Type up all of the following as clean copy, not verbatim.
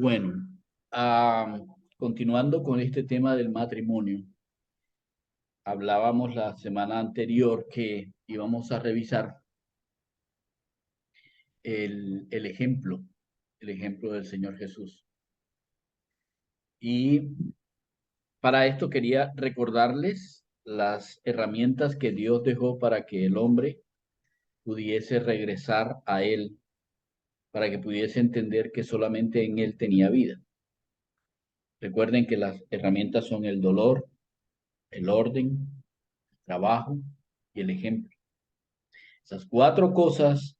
Bueno, continuando con este tema del matrimonio, hablábamos la semana anterior que íbamos a revisar el ejemplo del Señor Jesús. Y para esto quería recordarles las herramientas que Dios dejó para que el hombre pudiese regresar a Él, para que pudiese entender que solamente en Él tenía vida. Recuerden que las herramientas son el dolor, el orden, el trabajo y el ejemplo. Esas cuatro cosas,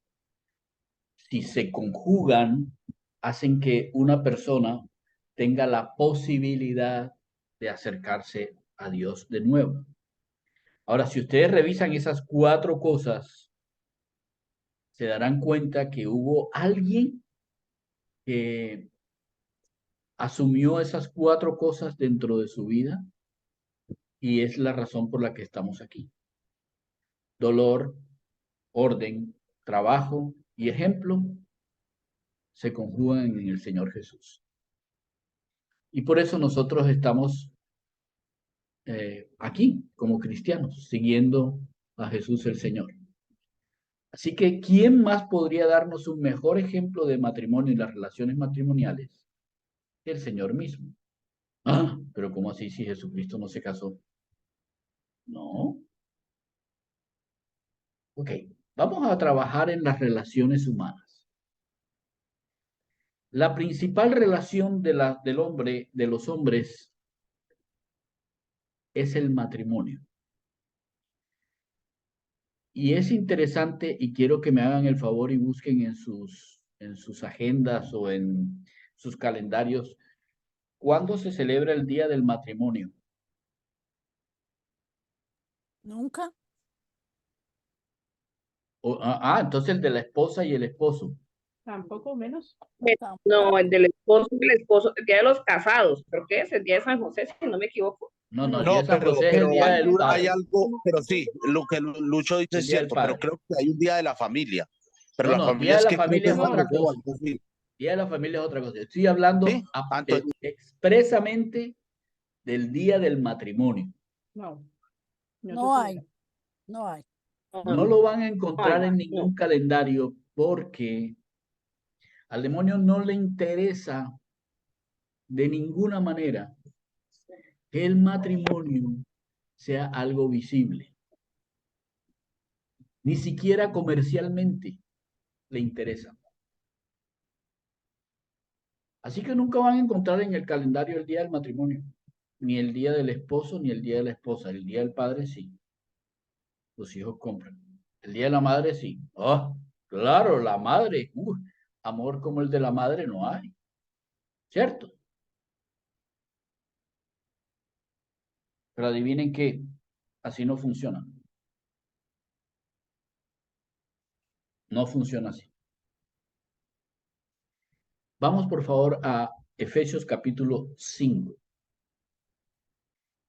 si se conjugan, hacen que una persona tenga la posibilidad de acercarse a Dios de nuevo. Ahora, si ustedes revisan esas cuatro cosas, se darán cuenta que hubo alguien que asumió esas cuatro cosas dentro de su vida y es la razón por la que estamos aquí. Dolor, orden, trabajo y ejemplo se conjugan en el Señor Jesús. Y por eso nosotros estamos aquí como cristianos, siguiendo a Jesús el Señor. Así que, ¿quién más podría darnos un mejor ejemplo de matrimonio y las relaciones matrimoniales que el Señor mismo? Ah, pero ¿cómo así si Jesucristo no se casó? No. Ok, vamos a trabajar en las relaciones humanas. La principal relación del hombre, de los hombres, es el matrimonio. Y es interesante y quiero que me hagan el favor y busquen en sus agendas o en sus calendarios cuándo se celebra el Día del Matrimonio. Nunca. Entonces el de la esposa y el esposo. Tampoco menos. Tampoco. No, el día de los casados, creo que es el día de San José, si no me equivoco. No, el día No, de San José es el pero Día hay, del hay Padre. algo, pero sí, lo que Lucho dice El es Día del cierto, pero Padre. creo que hay un día de la familia. Pero la No, Día familia de es la que creo que Familia es es San otra José o cosa. algo así. Día de la Familia es otra cosa. Estoy hablando ¿Sí? Entonces, expresamente del Día del Matrimonio. No, No hay. No hay. No lo van a encontrar en no. ningún calendario porque al demonio no le interesa de ninguna manera que el matrimonio sea algo visible. Ni siquiera comercialmente le interesa. Así que nunca van a encontrar en el calendario el día del matrimonio, ni el día del esposo, ni el día de la esposa. El día del padre sí. Los hijos compran. El día de la madre sí. Oh, claro, la madre. Amor como el de la madre no hay. ¿Cierto? Pero adivinen qué, así no funciona. No funciona así. Vamos por favor a Efesios capítulo 5,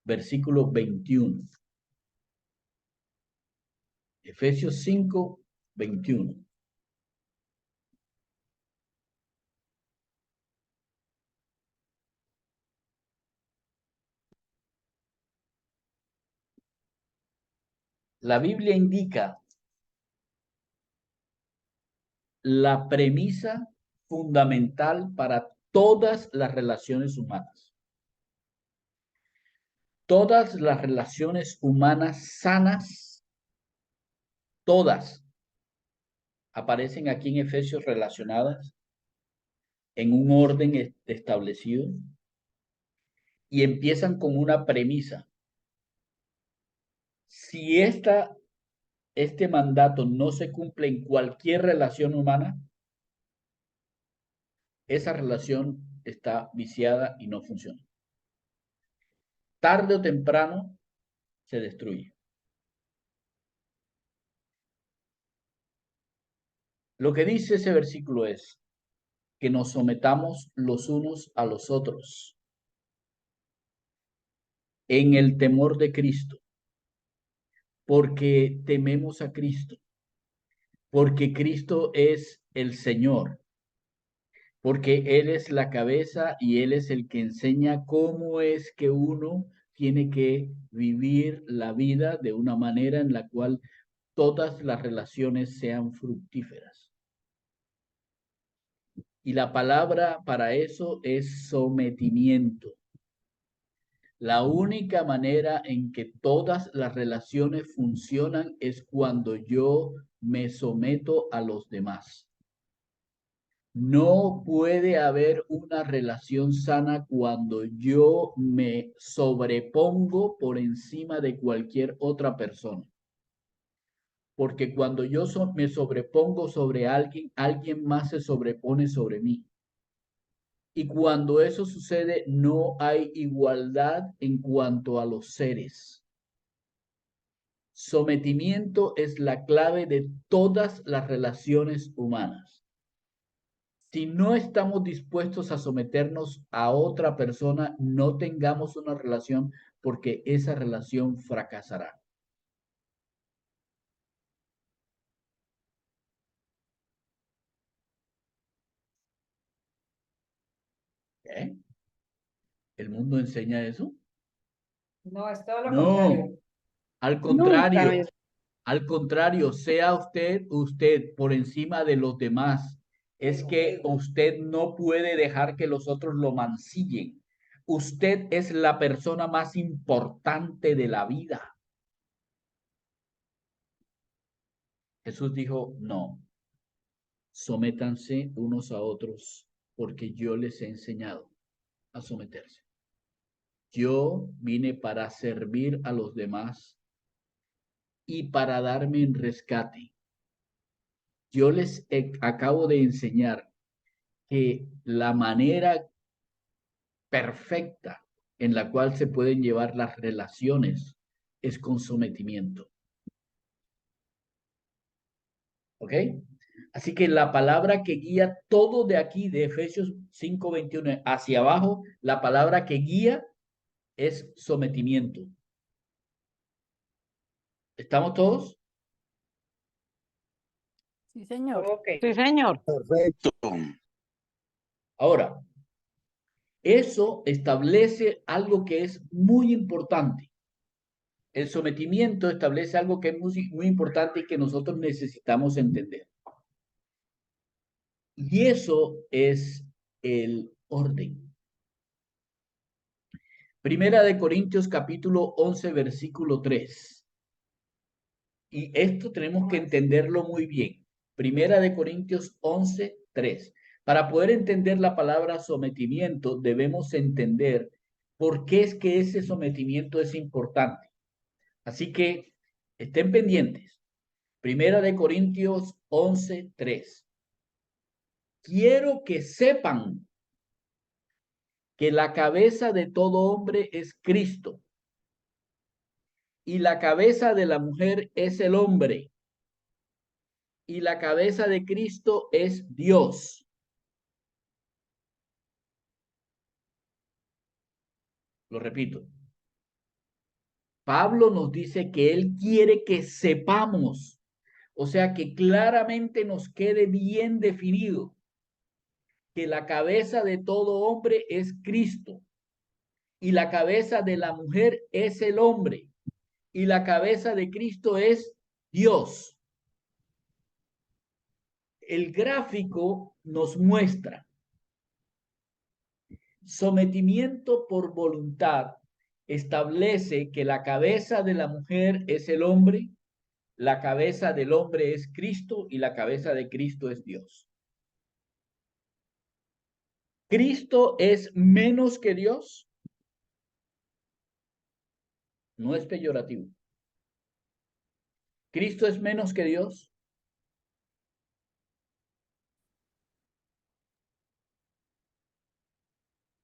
versículo 21. Efesios 5, 21. La Biblia indica la premisa fundamental para todas las relaciones humanas. Todas las relaciones humanas sanas, todas, aparecen aquí en Efesios relacionadas en un orden establecido y empiezan con una premisa. Si este mandato no se cumple en cualquier relación humana, esa relación está viciada y no funciona. Tarde o temprano se destruye. Lo que dice ese versículo es que nos sometamos los unos a los otros en el temor de Cristo, porque tememos a Cristo, porque Cristo es el Señor. porque Él es la cabeza y Él es el que enseña cómo es que uno tiene que vivir la vida de una manera en la cual todas las relaciones sean fructíferas. Y la palabra para eso es sometimiento. La única manera en que todas las relaciones funcionan es cuando yo me someto a los demás. No puede haber una relación sana cuando yo me sobrepongo por encima de cualquier otra persona. Porque cuando yo me sobrepongo sobre alguien, alguien más se sobrepone sobre mí. Y cuando eso sucede, no hay igualdad en cuanto a los seres. Sometimiento es la clave de todas las relaciones humanas. Si no estamos dispuestos a someternos a otra persona, no tengamos una relación porque esa relación fracasará. ¿Eh? ¿El mundo enseña eso? No, es todo lo No, contrario. al Nunca. contrario. Al contrario, sea usted por encima de los demás. Es que usted no puede dejar que los otros lo mancillen. Usted es la persona más importante de la vida. Jesús dijo, no, sométanse unos a otros porque yo les he enseñado a someterse. Yo vine para servir a los demás y para darme en rescate. Yo les acabo de enseñar que la manera perfecta en la cual se pueden llevar las relaciones es con sometimiento. ¿Ok? Así que la palabra que guía todo de aquí, de Efesios 5:21 hacia abajo, la palabra que guía es sometimiento. ¿Estamos todos? Sí, señor. Ok. Sí, señor. Perfecto. Ahora, eso establece algo que es muy importante. El sometimiento establece algo que es muy importante y que nosotros necesitamos entender. Y eso es el orden. Primera de Corintios capítulo 11, versículo 3. Y esto tenemos que entenderlo muy bien. Primera de Corintios 11, 3. Para poder entender la palabra sometimiento, debemos entender por qué es que ese sometimiento es importante. Así que estén pendientes. Primera de Corintios 11, 3. Quiero que sepan que la cabeza de todo hombre es Cristo y la cabeza de la mujer es el hombre y la cabeza de Cristo es Dios. Lo repito. Pablo nos dice que él quiere que sepamos, o sea, que claramente nos quede bien definido que la cabeza de todo hombre es Cristo y la cabeza de la mujer es el hombre y la cabeza de Cristo es Dios. El gráfico nos muestra sometimiento por voluntad. Establece que la cabeza de la mujer es el hombre, la cabeza del hombre es Cristo y la cabeza de Cristo es Dios. ¿Cristo es menos que Dios? No es peyorativo. ¿Cristo es menos que Dios?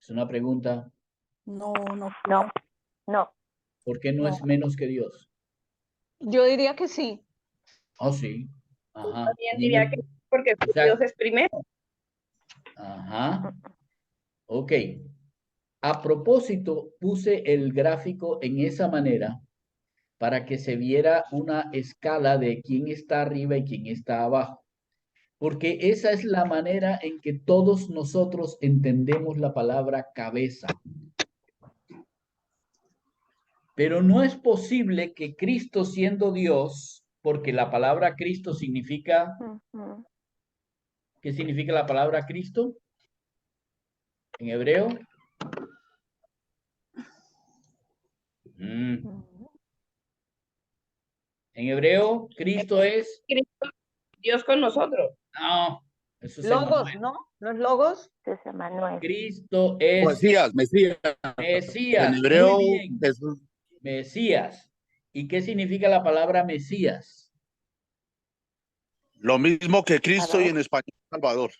Es una pregunta. No, no, No, no. ¿Por qué no no. es menos que Dios? Yo diría que sí. Oh, sí. Yo Ajá. también diría Dime. que porque O sea, Dios es primero. ajá. Ok. A propósito, puse el gráfico en esa manera para que se viera una escala de quién está arriba y quién está abajo. Porque esa es la manera en que todos nosotros entendemos la palabra cabeza. Pero no es posible que Cristo siendo Dios, porque la palabra Cristo significa, ¿qué significa la palabra Cristo en hebreo? En hebreo, Cristo es, Cristo, Dios con nosotros. no, eso es Logos, Emmanuel. ¿no? ¿No es logos? Cristo es Mesías, Mesías. En Mesías, muy hebreo, bien, Jesús. Mesías. ¿Y qué significa la palabra Mesías? Lo mismo que Cristo y en español Salvador.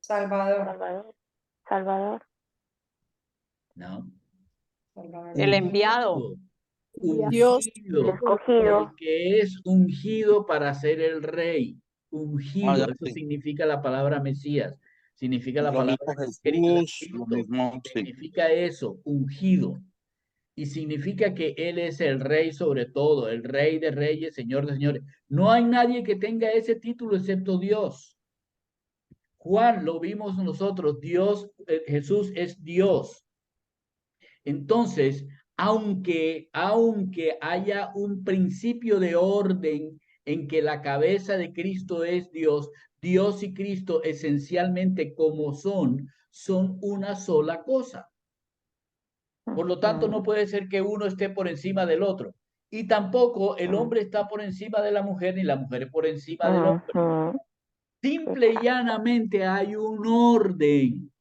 Salvador. No. El enviado. Dios. Ungido. El que es ungido para ser el rey. Ungido. ya Eso sí. significa la palabra Mesías. Significa la Lo palabra mismo Jesús, Cristo. lo mismo, sí. Significa eso, ungido. Y significa que Él es el rey sobre todo, el rey de reyes, señor de señores. No hay nadie que tenga ese título excepto Dios. Juan lo vimos nosotros, Dios, Jesús es Dios. Entonces, aunque haya un principio de orden en que la cabeza de Cristo es Dios, Dios y Cristo esencialmente como son una sola cosa. Por lo tanto, no puede ser que uno esté por encima del otro. Y tampoco el hombre está por encima de la mujer ni la mujer por encima del hombre. Simple y llanamente hay un orden.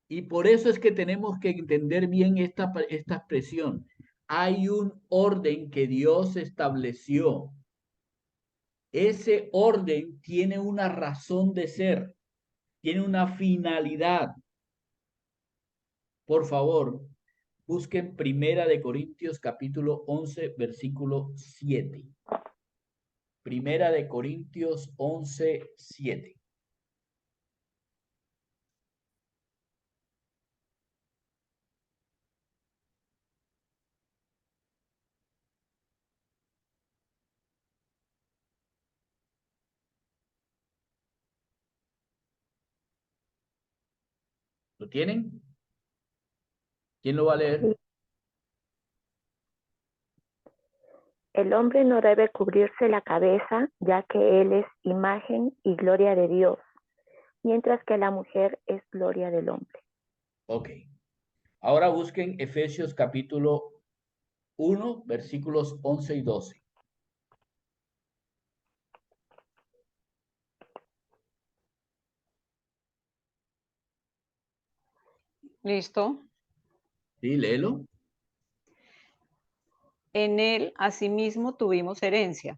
Y por eso es que tenemos que entender bien esta expresión. Hay un orden que Dios estableció. Ese orden tiene una razón de ser, tiene una finalidad. Por favor, busquen Primera de Corintios capítulo 11, versículo 7. Primera de Corintios 11, 7. ¿Lo tienen? ¿Quién lo va a leer? El hombre no debe cubrirse la cabeza, ya que él es imagen y gloria de Dios, mientras que la mujer es gloria del hombre. Ok. Ahora busquen Efesios capítulo 1, versículos 11 y 12. Listo. Sí, léelo. En él, asimismo, tuvimos herencia,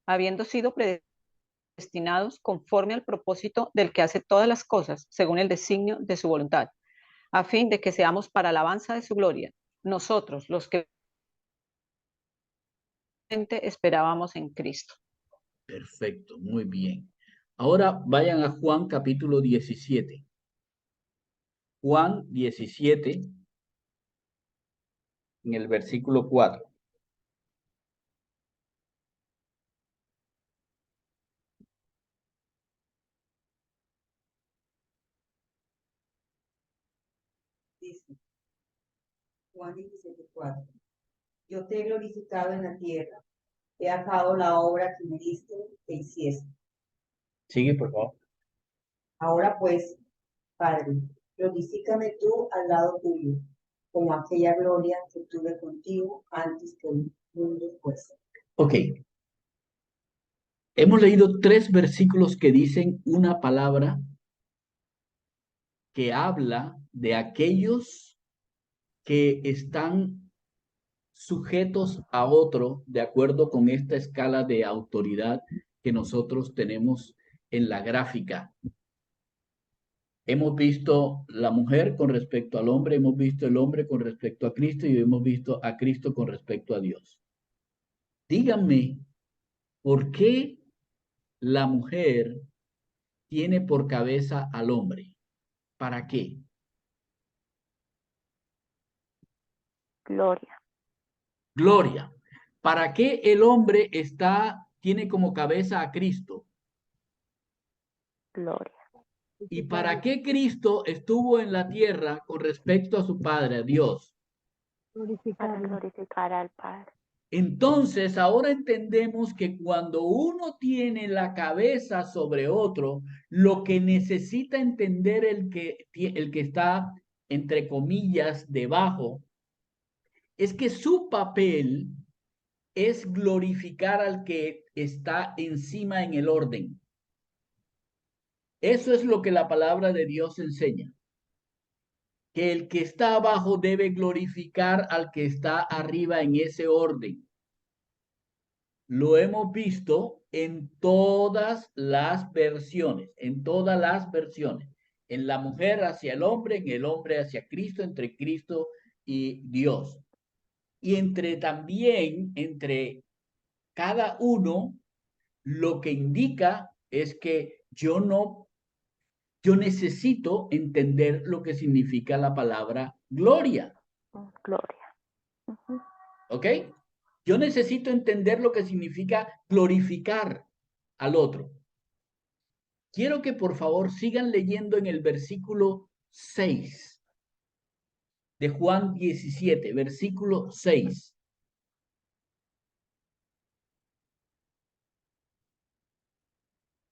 habiendo sido predestinados conforme al propósito del que hace todas las cosas, según el designio de su voluntad, a fin de que seamos para alabanza de su gloria, nosotros, los que esperábamos en Cristo. Perfecto, muy bien. Ahora vayan a Juan capítulo 17. Juan 17, en el versículo 4. Dice, Juan 17:4. Yo te he glorificado en la tierra, he acabado la obra que me diste que hiciese. Sigue, por favor. Ahora pues, Padre, glorifícame tú al lado tuyo, como aquella gloria que tuve contigo antes que el mundo fuese. Ok. Hemos leído 3 versículos que dicen una palabra que habla de aquellos que están sujetos a otro de acuerdo con esta escala de autoridad que nosotros tenemos en la gráfica. Hemos visto la mujer con respecto al hombre, hemos visto el hombre con respecto a Cristo y hemos visto a Cristo con respecto a Dios. Díganme, ¿por qué la mujer tiene por cabeza al hombre? ¿Para qué? Gloria. Gloria. ¿Para qué el hombre tiene como cabeza a Cristo? gloria. ¿Y para qué Cristo estuvo en la tierra con respecto a su Padre, a Dios? Para glorificar al Padre. Entonces, ahora entendemos que cuando uno tiene la cabeza sobre otro, lo que necesita entender el que está, entre comillas, debajo, es que su papel es glorificar al que está encima en el orden. Eso es lo que la palabra de Dios enseña. Que el que está abajo debe glorificar al que está arriba en ese orden. Lo hemos visto en todas las versiones, en la mujer hacia el hombre, en el hombre hacia Cristo, entre Cristo y Dios. Y también entre cada uno, lo que indica es que yo necesito entender lo que significa la palabra gloria. Gloria. Ujú. ¿Ok? Yo necesito entender lo que significa glorificar al otro. Quiero que por favor sigan leyendo en el versículo 6 de Juan 17, versículo 6.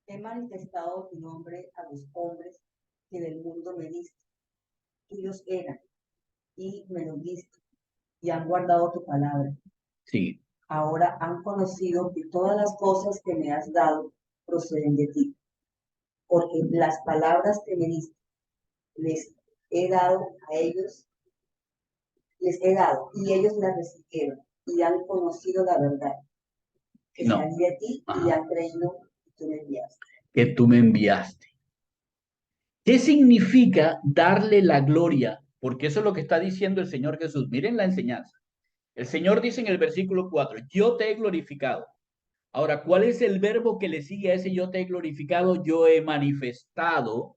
He manifestado tu nombre a los hombres que del mundo me diste. Tuyos eran, y me los diste, y han guardado tu palabra. Sí, Ahora han conocido que todas las cosas que me has dado proceden de ti, porque las palabras que me diste les he dado a ellos, les he dado, y ellos las recibieron, y han conocido la verdad, que no, salí de ti, y ajá, han creído que tú me enviaste. que tú me enviaste. ¿Qué significa darle la gloria? Porque eso es lo que está diciendo el Señor Jesús. Miren la enseñanza. El Señor dice en el versículo 4, yo te he glorificado. Ahora, ¿cuál es el verbo que le sigue a ese yo te he glorificado? Yo he manifestado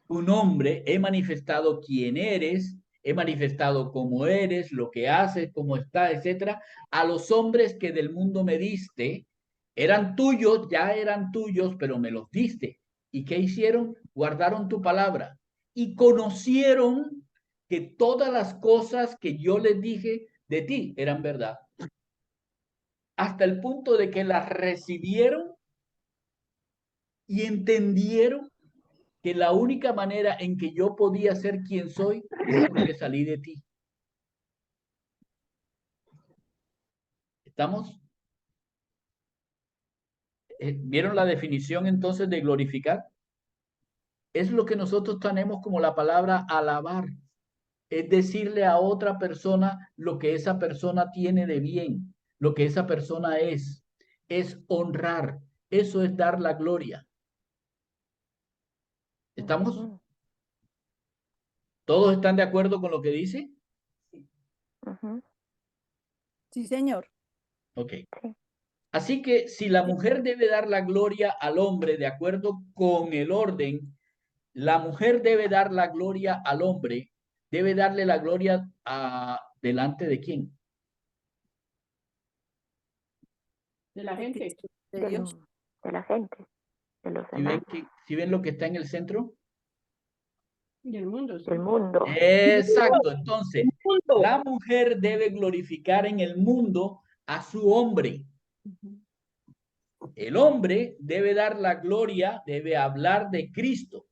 tu nombre, he manifestado quién eres, he manifestado cómo eres, lo que haces, cómo estás, etcétera, a los hombres que del mundo me diste, eran tuyos, ya eran tuyos, pero me los diste. ¿Y qué hicieron? Guardaron tu palabra y conocieron que todas las cosas que yo les dije de ti eran verdad. Hasta el punto de que las recibieron y entendieron que la única manera en que yo podía ser quien soy es porque salí de ti. ¿Estamos? ¿Vieron la definición entonces de glorificar? Es lo que nosotros tenemos como la palabra alabar. Es decirle a otra persona lo que esa persona tiene de bien, lo que esa persona es. Es honrar. Eso es dar la gloria. ¿Estamos? Ujú. ¿Todos están de acuerdo con lo que dice? Ujú. Sí, señor. Ok. Sí. Así que si la mujer debe dar la gloria al hombre de acuerdo con el orden, la mujer debe dar la gloria al hombre, debe darle la gloria delante de quién. De la gente. De Del- Dios. de la gente, de los ¿Si ven, demás, si ven lo que está en el centro? Del mundo. Sí. del mundo. Exacto. Entonces, Mundo. la mujer debe glorificar en el mundo a su hombre. El hombre debe dar la gloria, debe hablar de Cristo.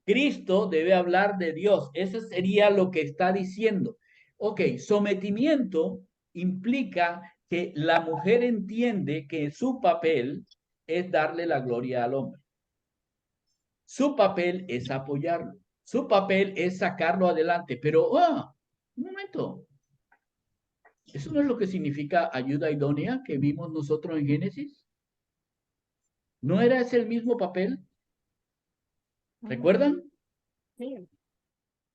Cristo debe hablar de Dios. Eso sería lo que está diciendo. Ok, sometimiento implica que la mujer entiende que su papel es darle la gloria al hombre. Su papel es apoyarlo. Su papel es sacarlo adelante. Pero, un momento. ¿Eso no es lo que significa ayuda idónea que vimos nosotros en Génesis? ¿No era ese el mismo papel? ¿Recuerdan? Sí.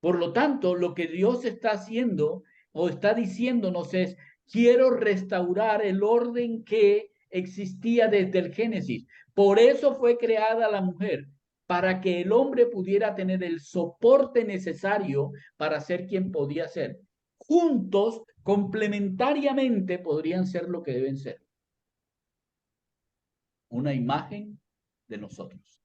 Por lo tanto, lo que Dios está haciendo o está diciéndonos es, quiero restaurar el orden que existía desde el Génesis. Por eso fue creada la mujer, para que el hombre pudiera tener el soporte necesario para ser quien podía ser. Juntos, complementariamente, podrían ser lo que deben ser. Una imagen de nosotros.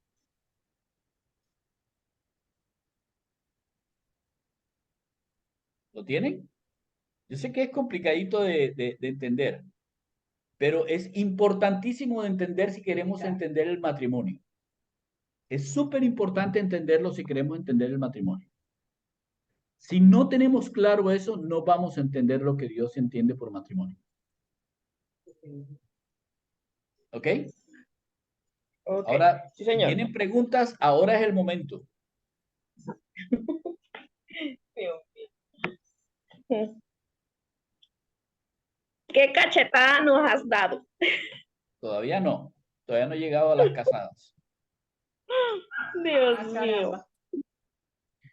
¿Lo tienen? Yo sé que es complicadito de entender, pero es importantísimo de entender si queremos entender el matrimonio. Es súper importante entenderlo si queremos entender el matrimonio. Si no tenemos claro eso, no vamos a entender lo que Dios entiende por matrimonio. ¿Ok? Ok. Ahora, Sí, si señor. tienen preguntas, ahora es el momento. ¿Qué cachetada nos has dado? Todavía no he llegado a las casadas. Dios Ah, mío. caramba.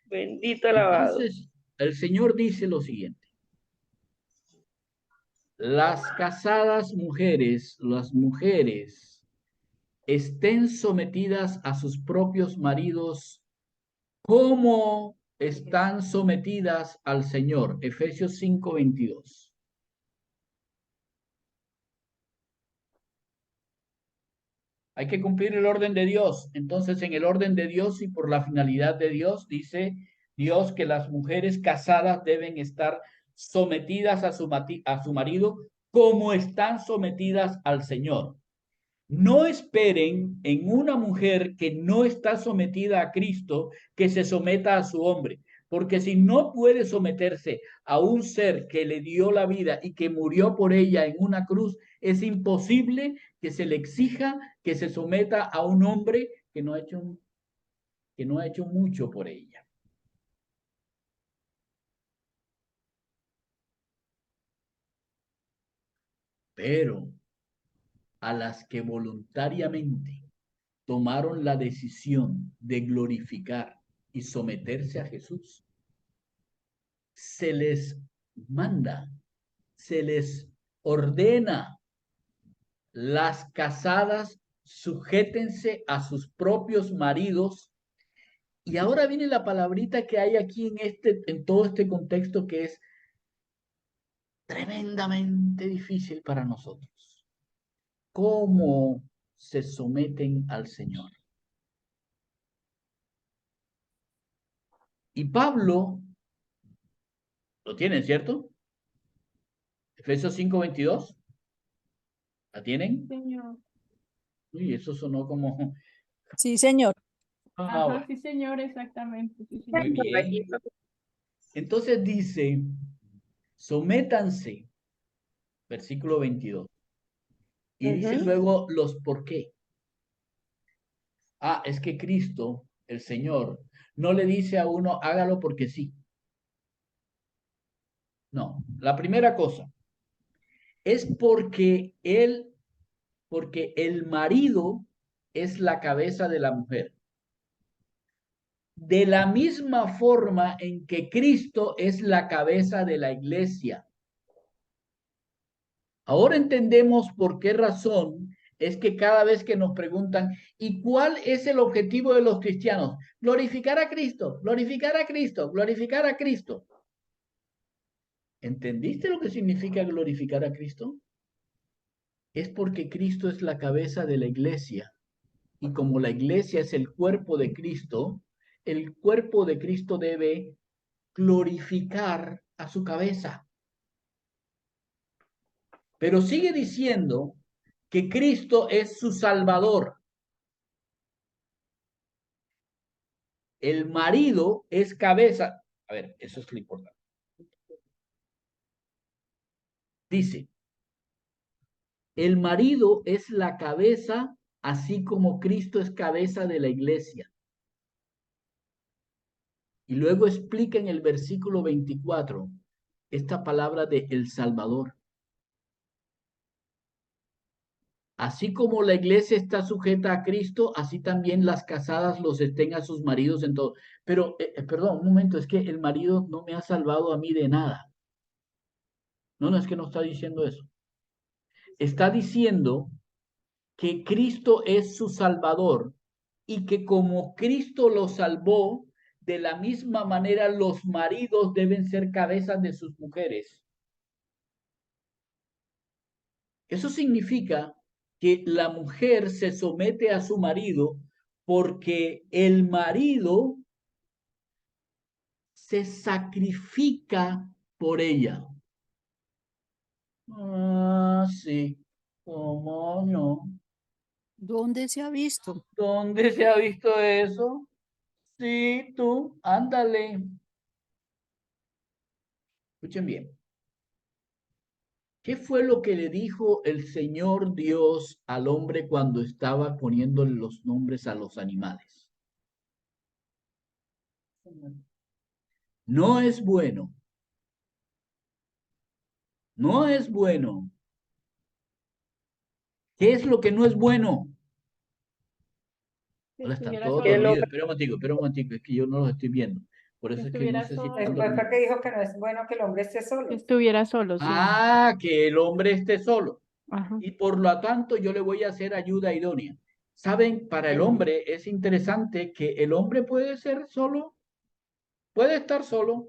Bendito alabado. Entonces, el Señor dice lo siguiente. Las casadas mujeres, las mujeres, estén sometidas a sus propios maridos como están sometidas al Señor. Efesios 5:22. Hay que cumplir el orden de Dios. Entonces, en el orden de Dios y por la finalidad de Dios, dice Dios que las mujeres casadas deben estar sometidas a su marido como están sometidas al Señor. No esperen en una mujer que no está sometida a Cristo que se someta a su hombre, porque si no puede someterse a un ser que le dio la vida y que murió por ella en una cruz, es imposible que se le exija que se someta a un hombre que no ha hecho mucho por ella. Pero a las que voluntariamente tomaron la decisión de glorificar y someterse a Jesús, se les manda, se les ordena, las casadas sujétense a sus propios maridos. Y ahora viene la palabrita que hay aquí en todo este contexto, que es tremendamente difícil para nosotros. ¿Cómo se someten al Señor? Y Pablo, lo tienen, ¿cierto? Efesios 5:22. ¿La tienen? Señor. Uy, eso sonó como... Sí, señor. Ah, bueno, sí, señor, exactamente. Sí, muy bien. Entonces dice, sométanse, versículo 22. Y dice luego los por qué. Ah, es que Cristo, el Señor, no le dice a uno, hágalo porque sí. No, la primera cosa es porque el marido es la cabeza de la mujer. De la misma forma en que Cristo es la cabeza de la iglesia. Ahora entendemos por qué razón es que cada vez que nos preguntan, ¿y cuál es el objetivo de los cristianos? Glorificar a Cristo, glorificar a Cristo, glorificar a Cristo. ¿Entendiste lo que significa glorificar a Cristo? Es porque Cristo es la cabeza de la iglesia. Y como la iglesia es el cuerpo de Cristo, el cuerpo de Cristo debe glorificar a su cabeza. Pero sigue diciendo que Cristo es su Salvador. El marido es cabeza. A ver, eso es lo importante. Dice, el marido es la cabeza, así como Cristo es cabeza de la iglesia. Y luego explica en el versículo 24 esta palabra de el Salvador. Así como la iglesia está sujeta a Cristo, así también las casadas los estén a sus maridos en todo. Pero, perdón, un momento, es que el marido no me ha salvado a mí de nada. No, es que no está diciendo eso. Está diciendo que Cristo es su Salvador y que como Cristo lo salvó, de la misma manera los maridos deben ser cabezas de sus mujeres. Eso significa que la mujer se somete a su marido porque el marido se sacrifica por ella. Ah, sí. ¿Cómo no? ¿Dónde se ha visto? ¿Dónde se ha visto eso? Sí, tú, ándale. Escuchen bien. ¿Qué fue lo que le dijo el Señor Dios al hombre cuando estaba poniéndole los nombres a los animales? No es bueno. No es bueno. ¿Qué es lo que no es bueno? Que Hola, están estuviera todos Que el solo. dormidos. hombre Espera un momentico, es que yo no los estoy viendo. Por Que eso es que no estuviera sé si solo. están Después fue dormidos. que dijo que no es bueno que el hombre esté solo. Que estuviera solo, sí. Ah, que el hombre esté solo. Ajá. Y por lo tanto yo le voy a hacer ayuda idónea. Saben, para el hombre es interesante que el hombre puede ser solo, puede estar solo.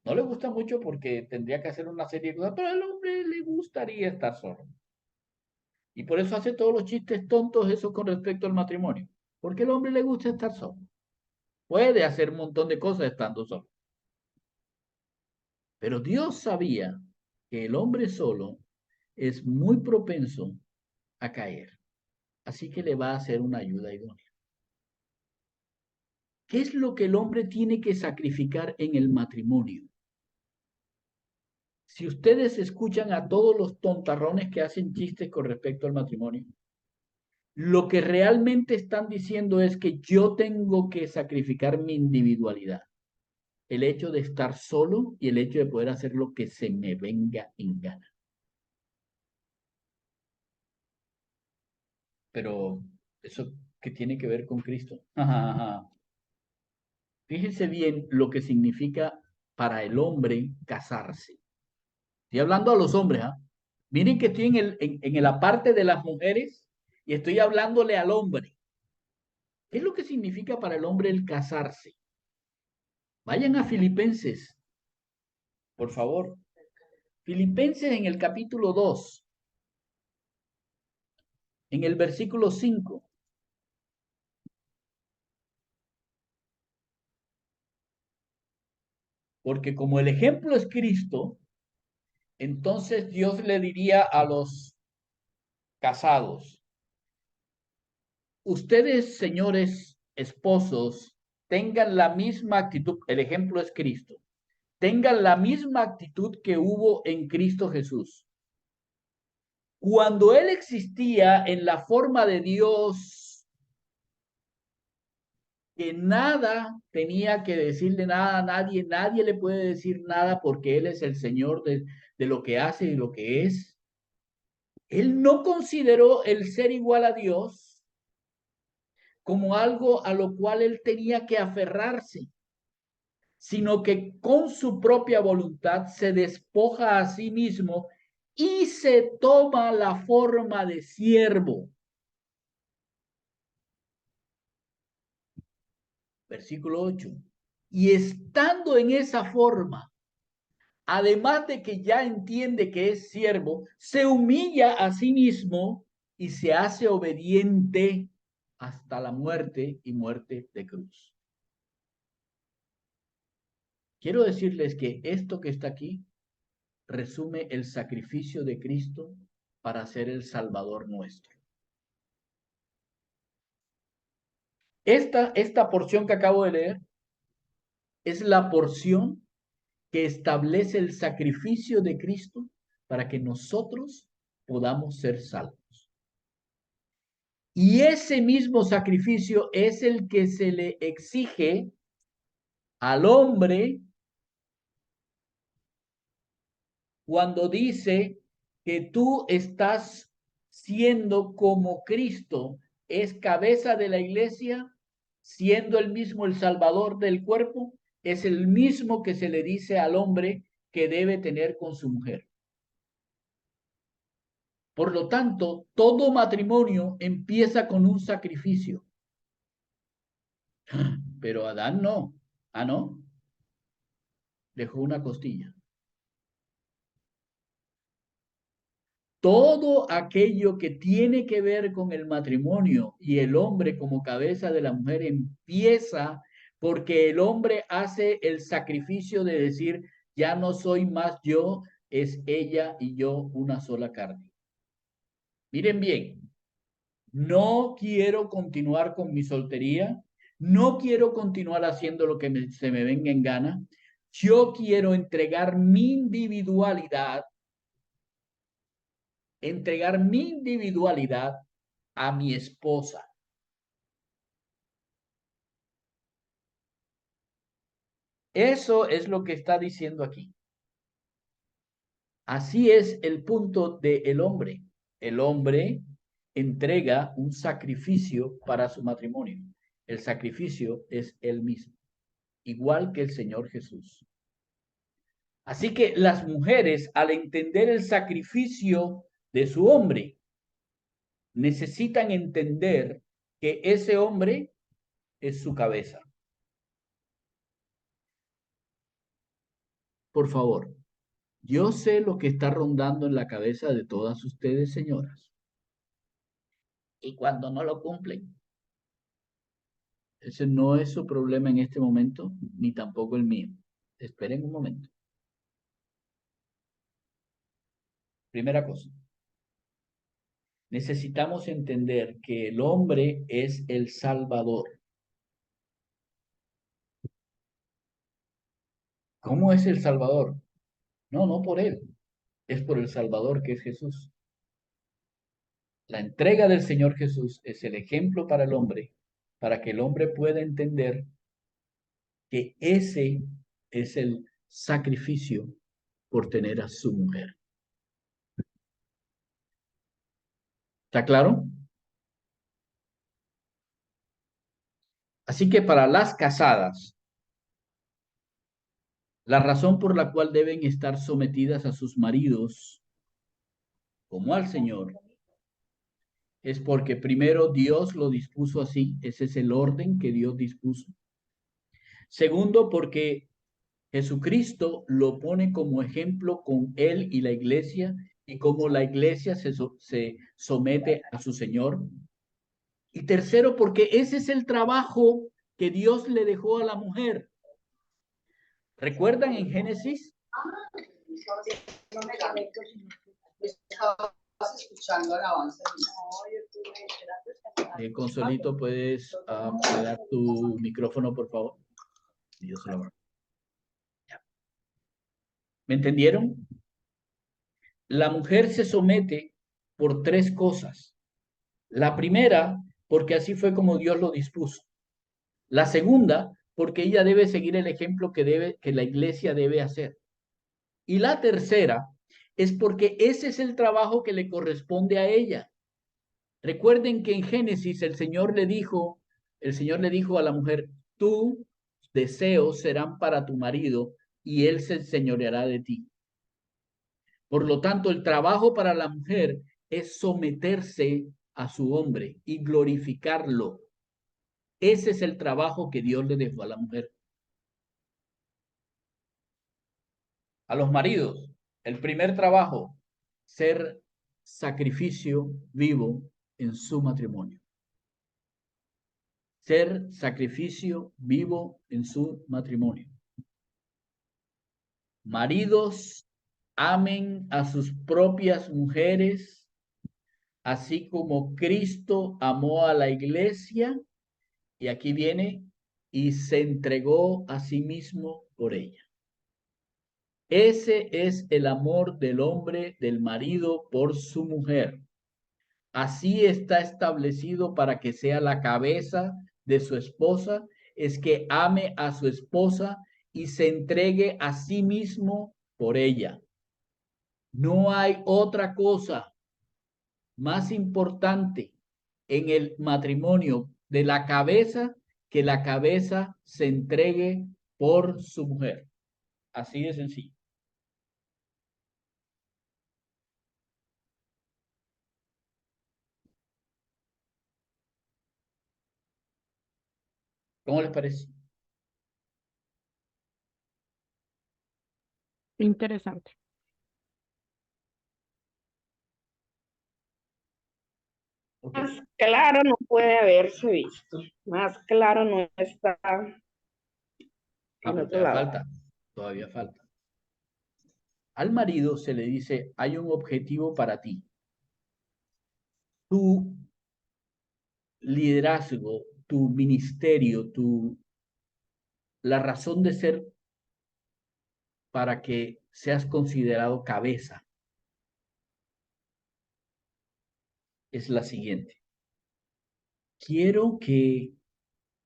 No le gusta mucho porque tendría que hacer una serie de cosas, pero al hombre le gustaría estar solo. Y por eso hace todos los chistes tontos esos con respecto al matrimonio. Porque al hombre le gusta estar solo. Puede hacer un montón de cosas estando solo. Pero Dios sabía que el hombre solo es muy propenso a caer. Así que le va a hacer una ayuda idónea. ¿Qué es lo que el hombre tiene que sacrificar en el matrimonio? Si ustedes escuchan a todos los tontarrones que hacen chistes con respecto al matrimonio, lo que realmente están diciendo es que yo tengo que sacrificar mi individualidad, el hecho de estar solo y el hecho de poder hacer lo que se me venga en gana. Pero eso que tiene que ver con Cristo. Fíjense bien lo que significa para el hombre casarse. Estoy hablando a los hombres, ¿ah? Miren que estoy en la parte de las mujeres y estoy hablándole al hombre. ¿Qué es lo que significa para el hombre el casarse? Vayan a Filipenses, por favor. Filipenses en el capítulo 2, en el versículo 5. Porque como el ejemplo es Cristo, entonces Dios le diría a los casados, ustedes, señores esposos, tengan la misma actitud, el ejemplo es Cristo, tengan la misma actitud que hubo en Cristo Jesús. Cuando Él existía en la forma de Dios, que nada tenía que decirle nada a nadie, nadie le puede decir nada porque Él es el Señor de lo que hace y lo que es. Él no consideró el ser igual a Dios como algo a lo cual Él tenía que aferrarse, sino que con su propia voluntad se despoja a sí mismo y se toma la forma de siervo. Versículo 8. Y estando en esa forma, además de que ya entiende que es siervo, se humilla a sí mismo y se hace obediente hasta la muerte y muerte de cruz. Quiero decirles que esto que está aquí resume el sacrificio de Cristo para ser el Salvador nuestro. Esta porción que acabo de leer es la porción que establece el sacrificio de Cristo para que nosotros podamos ser salvos. Y ese mismo sacrificio es el que se le exige al hombre cuando dice que tú estás siendo como Cristo es cabeza de la iglesia, siendo el mismo el salvador del cuerpo, es el mismo que se le dice al hombre que debe tener con su mujer. Por lo tanto, todo matrimonio empieza con un sacrificio. Pero Adán no. Ah, no. Dejó una costilla. Todo aquello que tiene que ver con el matrimonio y el hombre como cabeza de la mujer empieza porque el hombre hace el sacrificio de decir, Ya no soy más yo, es ella y yo una sola carne. Miren bien, no quiero continuar con mi soltería, no quiero continuar haciendo lo que se me venga en gana. Yo quiero entregar mi individualidad a mi esposa. Eso es lo que está diciendo aquí. Así es el punto del hombre. El hombre entrega un sacrificio para su matrimonio. El sacrificio es él mismo, igual que el Señor Jesús. Así que las mujeres, al entender el sacrificio de su hombre, necesitan entender que ese hombre es su cabeza. Por favor, yo sé lo que está rondando en la cabeza de todas ustedes, señoras. Y cuando no lo cumplen, ese no es su problema en este momento, ni tampoco el mío. Esperen un momento. Primera cosa, necesitamos entender que el hombre es el Salvador. ¿Cómo es el Salvador? No por él, es por el Salvador que es Jesús. La entrega del Señor Jesús es el ejemplo para el hombre, para que el hombre pueda entender que ese es el sacrificio por tener a su mujer. ¿Está claro? Así que para las casadas, la razón por la cual deben estar sometidas a sus maridos como al Señor es porque primero Dios lo dispuso así, ese es el orden que Dios dispuso. Segundo, porque Jesucristo lo pone como ejemplo con él y la iglesia y cómo la iglesia se somete a su Señor. Y tercero, porque ese es el trabajo que Dios le dejó a la mujer. ¿Recuerdan en Génesis? Consolito, ¿puedes apagar tu micrófono, por favor? Dios se lo va. ¿Me entendieron? La mujer se somete por tres cosas. La primera, porque así fue como Dios lo dispuso. La segunda, porque ella debe seguir el ejemplo que la iglesia debe hacer. Y la tercera es porque ese es el trabajo que le corresponde a ella. Recuerden que en Génesis el Señor le dijo a la mujer, tus deseos serán para tu marido y él se enseñoreará de ti. Por lo tanto, el trabajo para la mujer es someterse a su hombre y glorificarlo. Ese es el trabajo que Dios le dejó a la mujer. A los maridos, el primer trabajo, ser sacrificio vivo en su matrimonio. Ser sacrificio vivo en su matrimonio. Maridos, amen a sus propias mujeres, así como Cristo amó a la iglesia, y aquí viene, y se entregó a sí mismo por ella. Ese es el amor del hombre, del marido por su mujer. Así está establecido para que sea la cabeza de su esposa, es que ame a su esposa y se entregue a sí mismo por ella. No hay otra cosa más importante en el matrimonio de la cabeza que la cabeza se entregue por su mujer. Así de sencillo. ¿Cómo les parece? Interesante. Okay. Más claro no puede haberse visto. Más claro no está en pero otro lado. todavía falta. Al marido se le dice, hay un objetivo para ti. Tu liderazgo, tu ministerio, la razón de ser para que seas considerado cabeza es la siguiente. Quiero que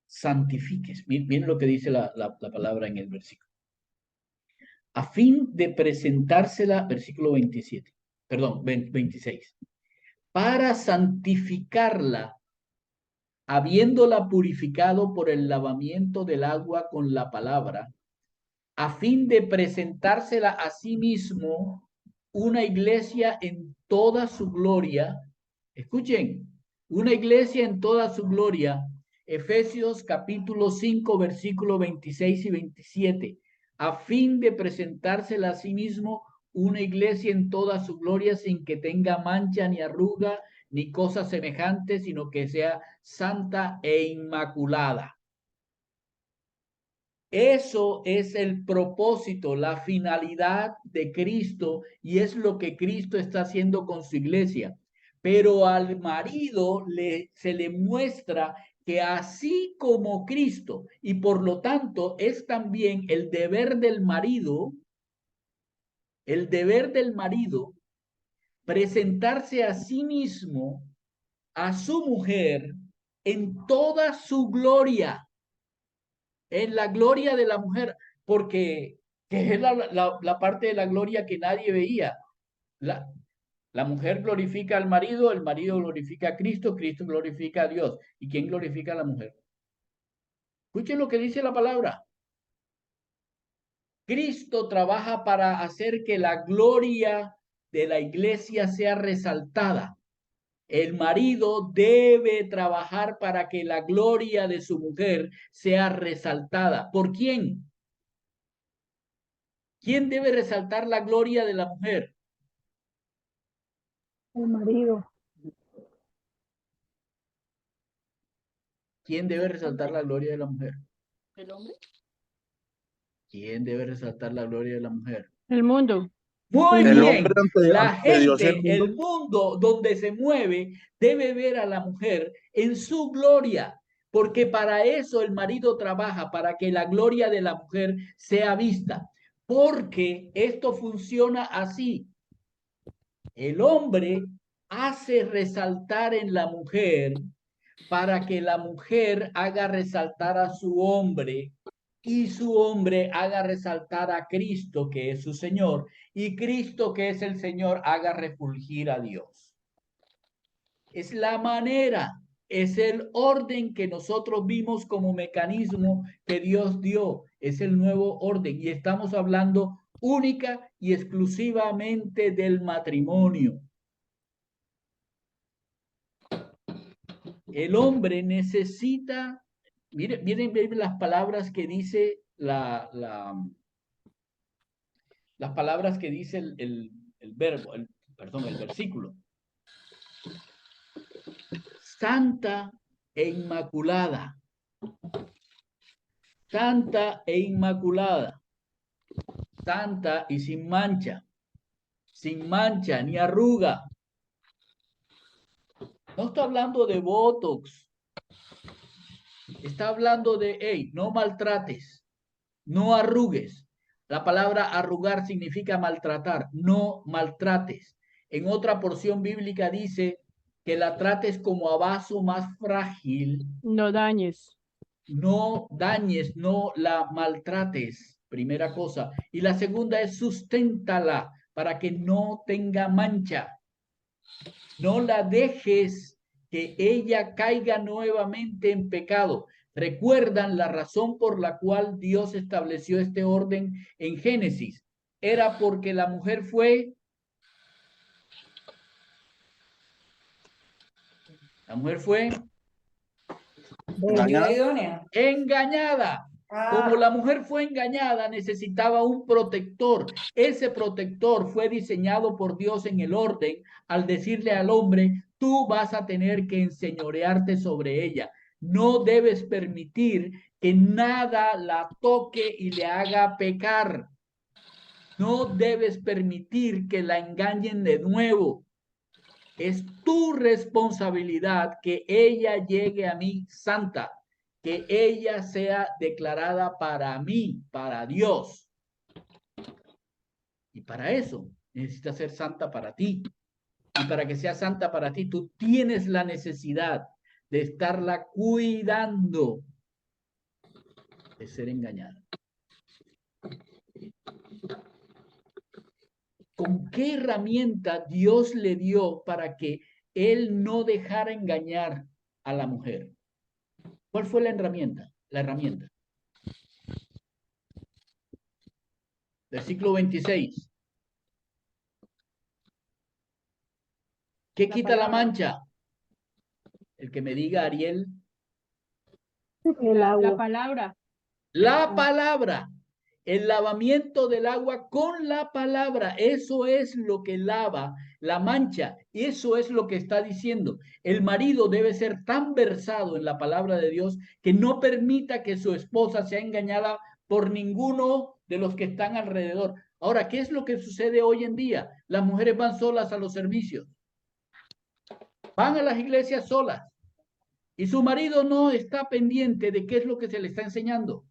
santifiques. Miren lo que dice la palabra en el versículo. A fin de presentársela, versículo 27, perdón, 26, para santificarla, habiéndola purificado por el lavamiento del agua con la palabra, a fin de presentársela a sí mismo una iglesia en toda su gloria. Escuchen, una iglesia en toda su gloria. Efesios capítulo 5, versículo 26 y 27. A fin de presentársela a sí mismo una iglesia en toda su gloria, sin que tenga mancha ni arruga ni cosa semejante, sino que sea santa e inmaculada. Eso es el propósito, la finalidad de Cristo, y es lo que Cristo está haciendo con su iglesia. Pero al marido se le muestra que así como Cristo, y por lo tanto es también el deber del marido presentarse a sí mismo, a su mujer, en toda su gloria, en la gloria de la mujer, porque que es la parte de la gloria que nadie veía. La mujer glorifica al marido, el marido glorifica a Cristo, Cristo glorifica a Dios. ¿Y quién glorifica a la mujer? Escuchen lo que dice la palabra. Cristo trabaja para hacer que la gloria de la iglesia sea resaltada. El marido debe trabajar para que la gloria de su mujer sea resaltada. ¿Por quién? ¿Quién debe resaltar la gloria de la mujer? El marido. ¿Quién debe resaltar la gloria de la mujer? ¿El hombre? ¿Quién debe resaltar la gloria de la mujer? El mundo. Muy El bien. hombre La ante Dios, gente, el mundo donde se mueve, debe ver a la mujer en su gloria, porque para eso el marido trabaja, para que la gloria de la mujer sea vista, porque esto funciona así. El hombre hace resaltar en la mujer para que la mujer haga resaltar a su hombre y su hombre haga resaltar a Cristo, que es su Señor, y Cristo, que es el Señor, haga refulgir a Dios. Es la manera, es el orden que nosotros vimos como mecanismo que Dios dio, es el nuevo orden, y estamos hablando única y exclusivamente del matrimonio. El hombre necesita, miren las palabras que dice las palabras que dice el verbo, perdón, el versículo. Santa e inmaculada. Santa e inmaculada. Santa y sin mancha ni arruga. No está hablando de botox. Está hablando de, hey, no maltrates, no arrugues. La palabra arrugar significa maltratar, no maltrates. En otra porción bíblica dice que la trates como a vaso más frágil. No dañes. No dañes, no la maltrates, primera cosa. Y la segunda es susténtala para que no tenga mancha. No la dejes que ella caiga nuevamente en pecado. ¿Recuerdan la razón por la cual Dios estableció este orden en Génesis? Era porque la mujer fue... Idónea. engañada. Como la mujer fue engañada, necesitaba un protector. Ese protector fue diseñado por Dios en el orden al decirle al hombre, tú vas a tener que enseñorearte sobre ella. No debes permitir que nada la toque y le haga pecar. No debes permitir que la engañen de nuevo. Es tu responsabilidad que ella llegue a mí santa, que ella sea declarada para mí, para Dios. Y para eso necesita ser santa para ti. Y para que sea santa para ti, tú tienes la necesidad de estarla cuidando de ser engañada. ¿Con qué herramienta Dios le dio para que él no dejara engañar a la mujer? ¿Cuál fue la herramienta? Versículo 26. ¿Qué quita la mancha? El que me diga, Ariel. El agua. La palabra. La palabra. El lavamiento del agua con la palabra. Eso es lo que lava la mancha. Eso es lo que está diciendo. El marido debe ser tan versado en la palabra de Dios que no permita que su esposa sea engañada por ninguno de los que están alrededor. Ahora, ¿qué es lo que sucede hoy en día? Las mujeres van solas a los servicios. Van a las iglesias solas. Y su marido no está pendiente de qué es lo que se le está enseñando.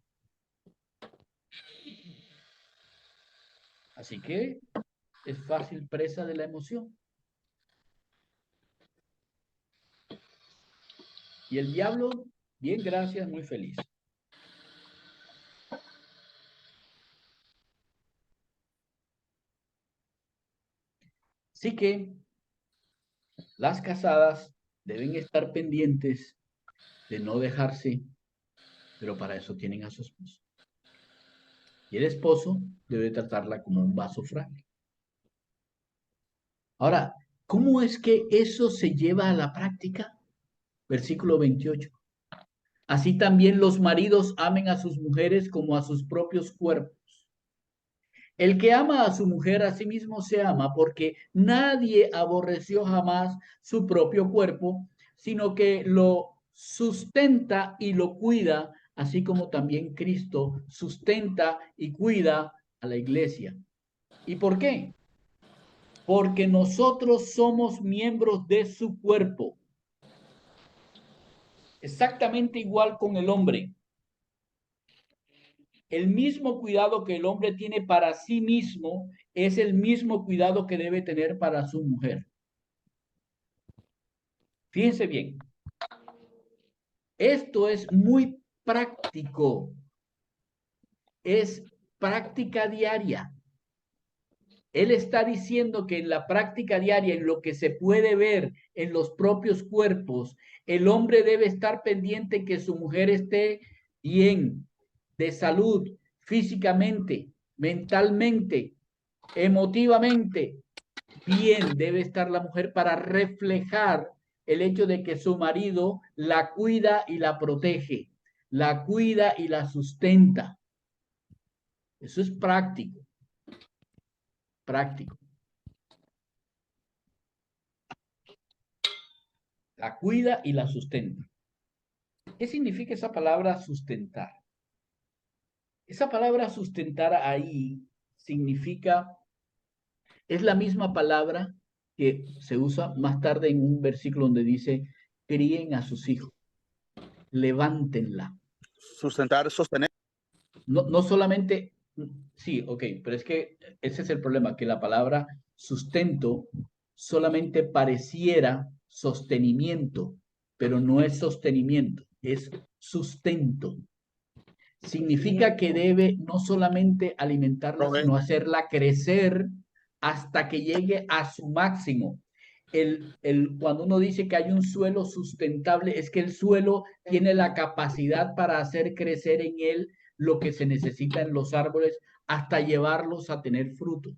Así que es fácil presa de la emoción. Y el diablo, bien, gracias, muy feliz. Así que las casadas deben estar pendientes de no dejarse, pero para eso tienen a su esposo. Y el esposo debe tratarla como un vaso frágil. Ahora, ¿cómo es que eso se lleva a la práctica? Versículo 28. Así también los maridos amen a sus mujeres como a sus propios cuerpos. El que ama a su mujer a sí mismo se ama, porque nadie aborreció jamás su propio cuerpo, sino que lo sustenta y lo cuida, así como también Cristo sustenta y cuida a la iglesia. ¿Y por qué? Porque nosotros somos miembros de su cuerpo. Exactamente igual con el hombre. El mismo cuidado que el hombre tiene para sí mismo es el mismo cuidado que debe tener para su mujer. Fíjense bien. Esto es muy práctico. Es práctica diaria. Él está diciendo que en la práctica diaria, en lo que se puede ver en los propios cuerpos, el hombre debe estar pendiente que su mujer esté bien, de salud, físicamente, mentalmente, emotivamente. Bien debe estar la mujer para reflejar el hecho de que su marido la cuida y la protege, la cuida y la sustenta. Eso es práctico. Práctico. La cuida y la sustenta. ¿Qué significa esa palabra sustentar? Esa palabra sustentar ahí significa, es la misma palabra que se usa más tarde en un versículo donde dice, críen a sus hijos, levántenla. Sustentar, sostener. No solamente, sí, ok, pero es que ese es el problema, que la palabra sustento solamente pareciera sostenimiento, pero no es sostenimiento, es sustento. Significa que debe no solamente alimentarla, sino hacerla crecer hasta que llegue a su máximo. Cuando uno dice que hay un suelo sustentable, es que el suelo tiene la capacidad para hacer crecer en él lo que se necesita en los árboles hasta llevarlos a tener fruto.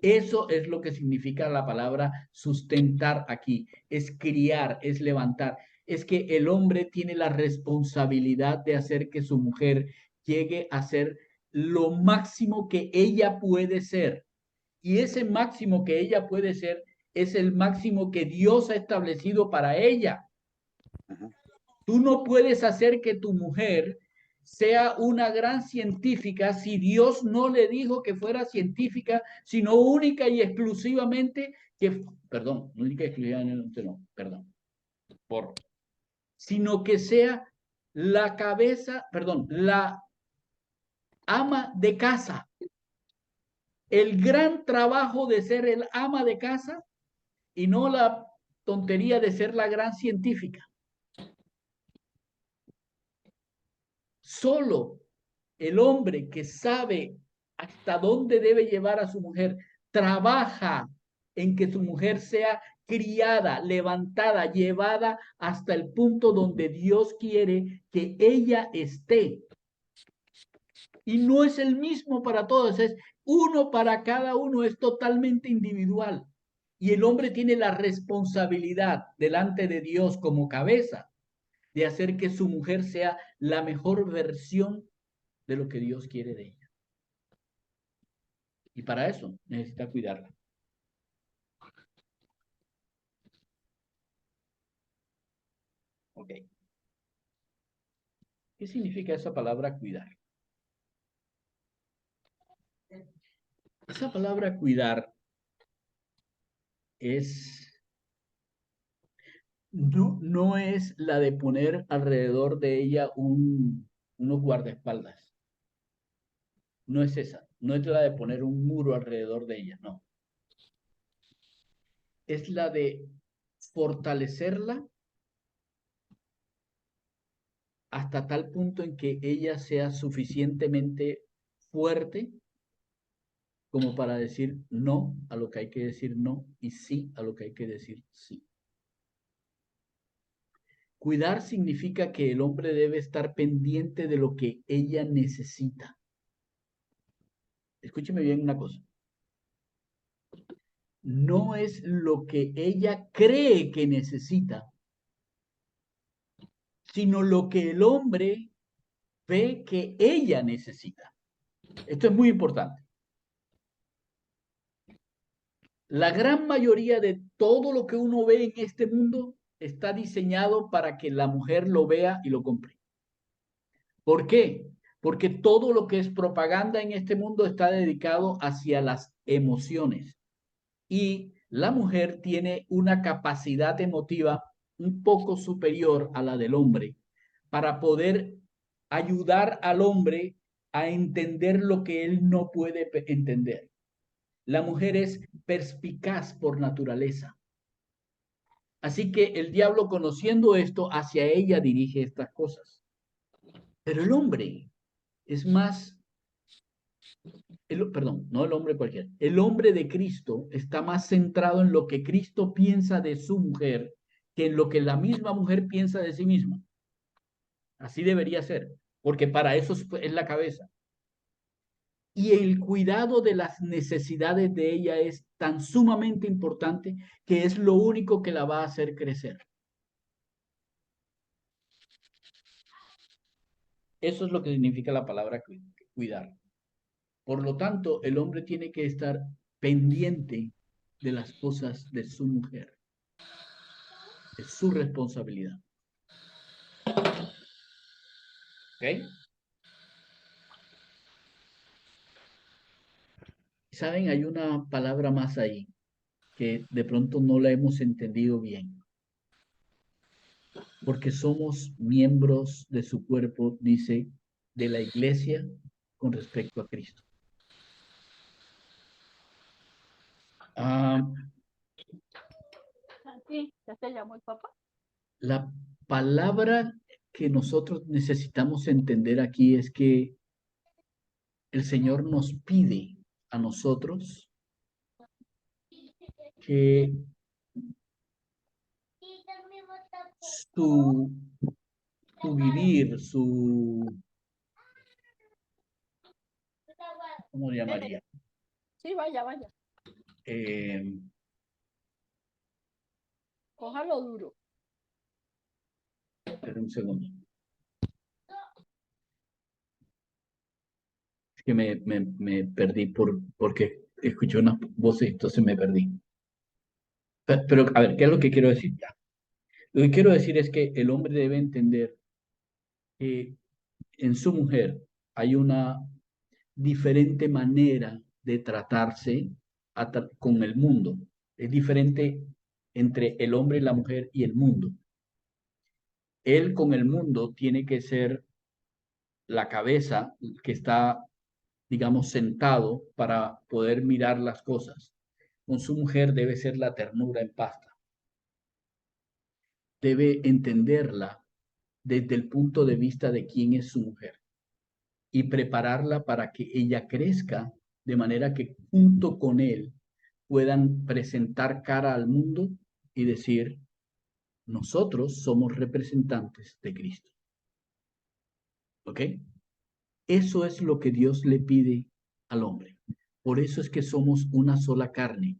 Eso es lo que significa la palabra sustentar aquí, es criar, es levantar. Es que el hombre tiene la responsabilidad de hacer que su mujer llegue a ser lo máximo que ella puede ser. Y ese máximo que ella puede ser es el máximo que Dios ha establecido para ella. Tú no puedes hacer que tu mujer sea una gran científica si Dios no le dijo que fuera científica, sino única y exclusivamente única y exclusivamente no, perdón, sino que sea la cabeza, la ama de casa. El gran trabajo de ser el ama de casa y no la tontería de ser la gran científica. Solo el hombre que sabe hasta dónde debe llevar a su mujer trabaja en que su mujer sea criada, levantada, llevada hasta el punto donde Dios quiere que ella esté. Y no es el mismo para todos, es uno para cada uno, es totalmente individual. Y el hombre tiene la responsabilidad delante de Dios como cabeza de hacer que su mujer sea la mejor versión de lo que Dios quiere de ella. Y para eso necesita cuidarla. Ok. ¿Qué significa esa palabra cuidar? Esa palabra cuidar no es la de poner alrededor de ella unos guardaespaldas. No es esa. No es la de poner un muro alrededor de ella, no. Es la de fortalecerla hasta tal punto en que ella sea suficientemente fuerte como para decir no a lo que hay que decir no y sí a lo que hay que decir sí. Cuidar significa que el hombre debe estar pendiente de lo que ella necesita. Escúcheme bien una cosa. No es lo que ella cree que necesita, sino lo que el hombre ve que ella necesita. Esto es muy importante. La gran mayoría de todo lo que uno ve en este mundo está diseñado para que la mujer lo vea y lo compre. ¿Por qué? Porque todo lo que es propaganda en este mundo está dedicado hacia las emociones. Y la mujer tiene una capacidad emotiva un poco superior a la del hombre para poder ayudar al hombre a entender lo que él no puede entender. La mujer es perspicaz por naturaleza. Así que el diablo, conociendo esto, hacia ella dirige estas cosas. Pero el hombre es más, no el hombre cualquiera, el hombre de Cristo está más centrado en lo que Cristo piensa de su mujer que en lo que la misma mujer piensa de sí misma. Así debería ser, porque para eso es la cabeza. Y el cuidado de las necesidades de ella es tan sumamente importante que es lo único que la va a hacer crecer. Eso es lo que significa la palabra cuidar. Por lo tanto, el hombre tiene que estar pendiente de las cosas de su mujer. Es su responsabilidad. ¿Ok? ¿Saben? Hay una palabra más ahí que de pronto no la hemos entendido bien. Porque somos miembros de su cuerpo, dice, de la iglesia con respecto a Cristo. Sí, ya te llamó el papá. La palabra que nosotros necesitamos entender aquí es que el Señor nos pide a nosotros que su vivir, ¿cómo llamaría? Sí, vaya. Cójalo duro. Espera un segundo. Es que me perdí porque escuché unas voces, entonces me perdí. Pero, a ver, ¿qué es lo que quiero decir ya? Lo que quiero decir es que el hombre debe entender que en su mujer hay una diferente manera de tratarse con el mundo. Es diferente entre el hombre y la mujer y el mundo. Él con el mundo tiene que ser la cabeza que está, digamos, sentado para poder mirar las cosas. Con su mujer debe ser la ternura en pasta. Debe entenderla desde el punto de vista de quién es su mujer y prepararla para que ella crezca de manera que junto con él puedan presentar cara al mundo y decir, nosotros somos representantes de Cristo. ¿Ok? Eso es lo que Dios le pide al hombre. Por eso es que somos una sola carne.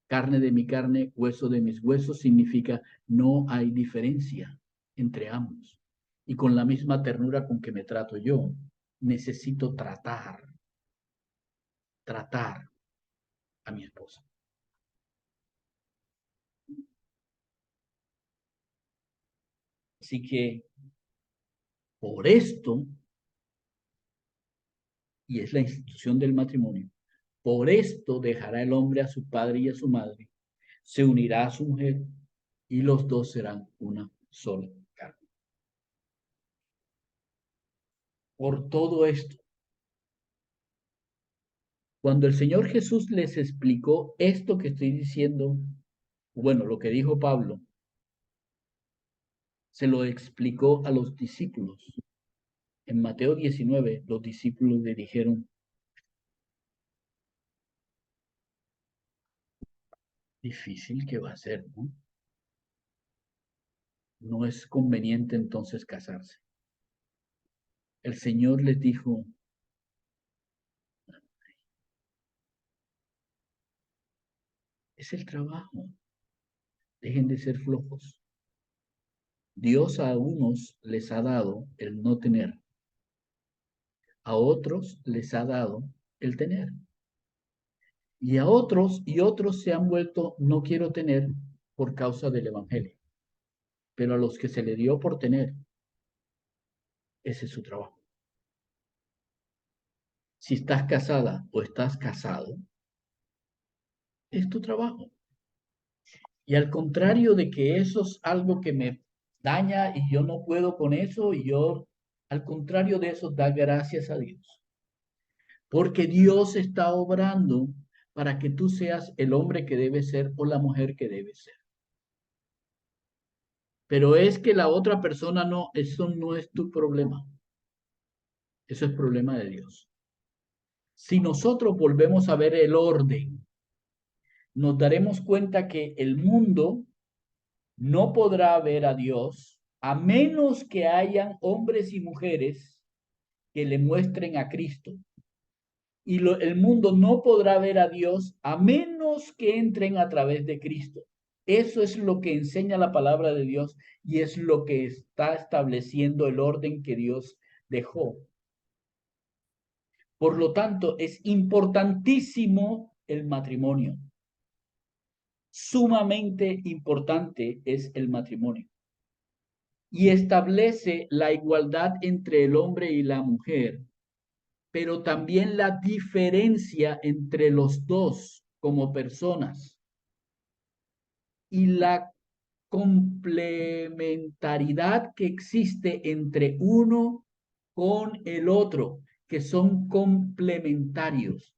Carne de mi carne, hueso de mis huesos, significa no hay diferencia entre ambos. Y con la misma ternura con que me trato yo, necesito tratar a mi esposa. Así que, por esto, y es la institución del matrimonio, por esto dejará el hombre a su padre y a su madre, se unirá a su mujer, y los dos serán una sola carne. Por todo esto, cuando el Señor Jesús les explicó esto que estoy diciendo, bueno, lo que dijo Pablo, se lo explicó a los discípulos. En Mateo 19, los discípulos le dijeron, difícil que va a ser, ¿no? No es conveniente entonces casarse. El Señor les dijo, es el trabajo. Dejen de ser flojos. Dios a unos les ha dado el no tener. A otros les ha dado el tener. Y a otros se han vuelto no quiero tener por causa del evangelio. Pero a los que se le dio por tener, ese es su trabajo. Si estás casada o estás casado, es tu trabajo. Y al contrario de que eso es algo que me daña y yo no puedo con eso, al contrario de eso, da gracias a Dios. Porque Dios está obrando para que tú seas el hombre que debe ser o la mujer que debe ser. Pero es que la otra persona no, eso no es tu problema. Eso es problema de Dios. Si nosotros volvemos a ver el orden, nos daremos cuenta que el mundo no podrá ver a Dios a menos que hayan hombres y mujeres que le muestren a Cristo. Y el mundo no podrá ver a Dios a menos que entren a través de Cristo. Eso es lo que enseña la palabra de Dios y es lo que está estableciendo el orden que Dios dejó. Por lo tanto, es importantísimo el matrimonio. Sumamente importante es el matrimonio. Y establece la igualdad entre el hombre y la mujer, pero también la diferencia entre los dos como personas y la complementariedad que existe entre uno con el otro, que son complementarios.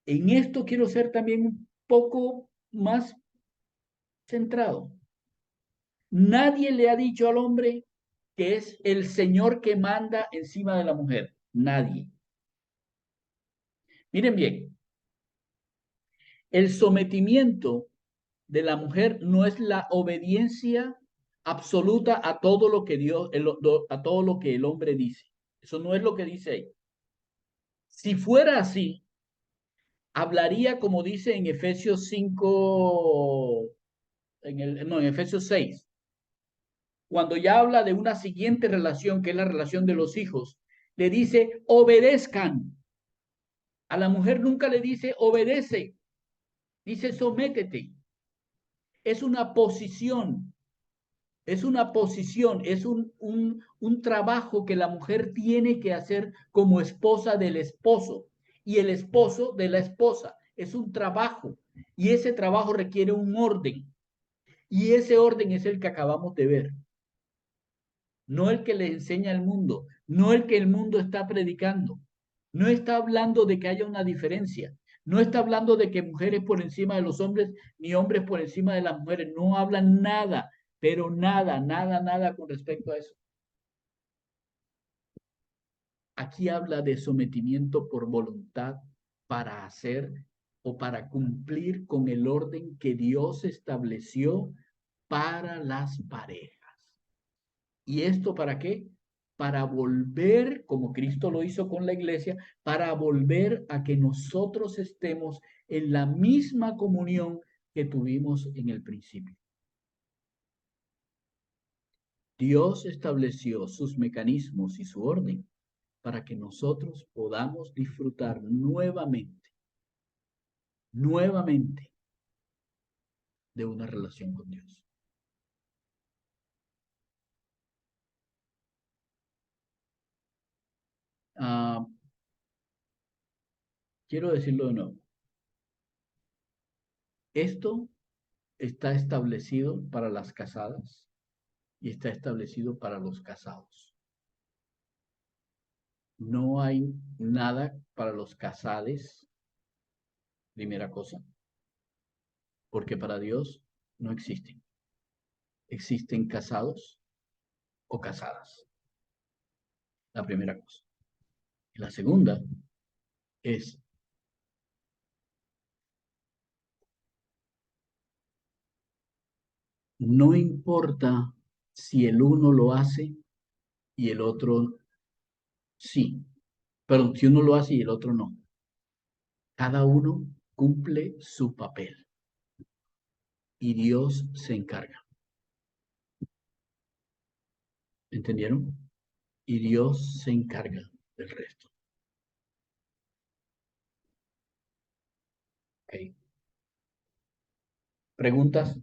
En esto quiero ser también un poco más centrado. Nadie le ha dicho al hombre que es el Señor que manda encima de la mujer. Nadie. Miren bien, el sometimiento de la mujer no es la obediencia absoluta a todo lo que a todo lo que el hombre dice. Eso no es lo que dice ahí. Si fuera así, hablaría como dice en Efesios 5, en Efesios 6, cuando ya habla de una siguiente relación, que es la relación de los hijos, le dice, obedezcan. A la mujer nunca le dice, obedece. Dice, sométete. Es una posición. Es una posición, es un trabajo que la mujer tiene que hacer como esposa del esposo y el esposo de la esposa. Es un trabajo y ese trabajo requiere un orden y ese orden es el que acabamos de ver. No el que le enseña al mundo, no el que el mundo está predicando. No está hablando de que haya una diferencia. No está hablando de que mujeres por encima de los hombres ni hombres por encima de las mujeres. No hablan nada, pero nada, nada, nada con respecto a eso. Aquí habla de sometimiento por voluntad para hacer o para cumplir con el orden que Dios estableció para las parejas. ¿Y esto para qué? Para volver, como Cristo lo hizo con la iglesia, para volver a que nosotros estemos en la misma comunión que tuvimos en el principio. Dios estableció sus mecanismos y su orden para que nosotros podamos disfrutar nuevamente de una relación con Dios. Quiero decirlo de nuevo. Esto está establecido para las casadas y está establecido para los casados. No hay nada para los casades, primera cosa, porque para Dios no existen. Existen casados o casadas. La primera cosa. Y la segunda es no importa si el uno lo hace y el otro sí. Perdón, si uno lo hace y el otro no. Cada uno cumple su papel y Dios se encarga. ¿Entendieron? Y Dios se encarga del resto. Okay. ¿Preguntas?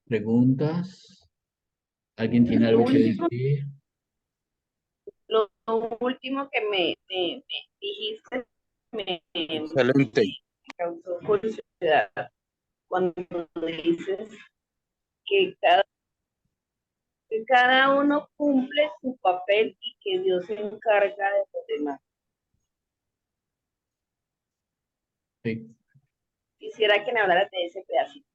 ¿Preguntas? ¿Alguien tiene algo que decir? Lo último que me dijiste me Excelente. causó curiosidad cuando dices que cada uno cumple su papel y que Dios se encarga de los demás. Sí. Quisiera que me hablaras de ese pedacito.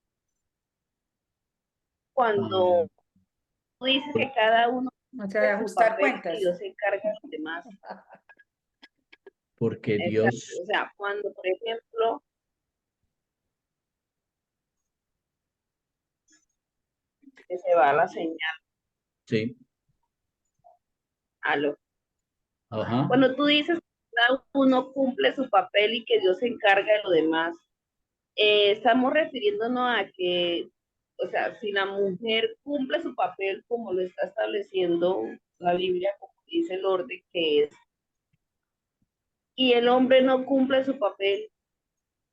Cuando tú dices que cada uno O sea, de cumple su ajustar papel cuentas. y Dios se encarga de los demás. Porque Exacto. Dios, O sea, cuando, por ejemplo, que se va la señal, sí, aló. ajá, Cuando tú dices que cada uno cumple su papel y que Dios se encarga de lo demás, estamos refiriéndonos a que, o sea, si la mujer cumple su papel como lo está estableciendo la Biblia, como dice el orden que es, y el hombre no cumple su papel,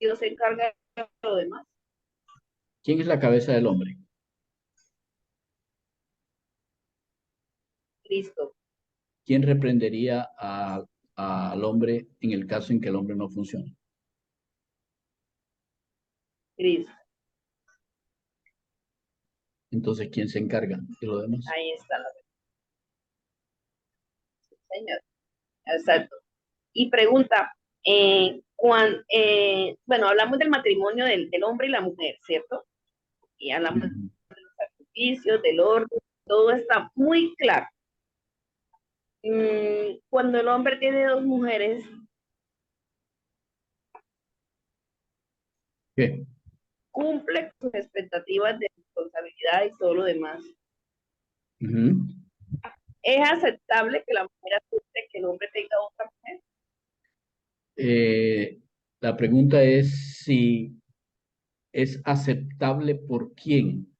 Dios se encarga de lo demás. ¿quién es la cabeza del hombre? Cristo. ¿Quién reprendería al hombre en el caso en que el hombre no funcione? Cristo. Entonces, ¿quién se encarga de lo demás? Ahí está la señora. Exacto. Y pregunta, bueno, hablamos del matrimonio del hombre y la mujer, ¿cierto? Y hablamos Ujú. de los sacrificios, del orden, todo está muy claro. Cuando el hombre tiene dos mujeres, ¿Qué? cumple sus expectativas de responsabilidad y todo lo demás. Ujú. ¿Es aceptable que la mujer acepte que el hombre tenga otra mujer? La pregunta es si es aceptable por quién.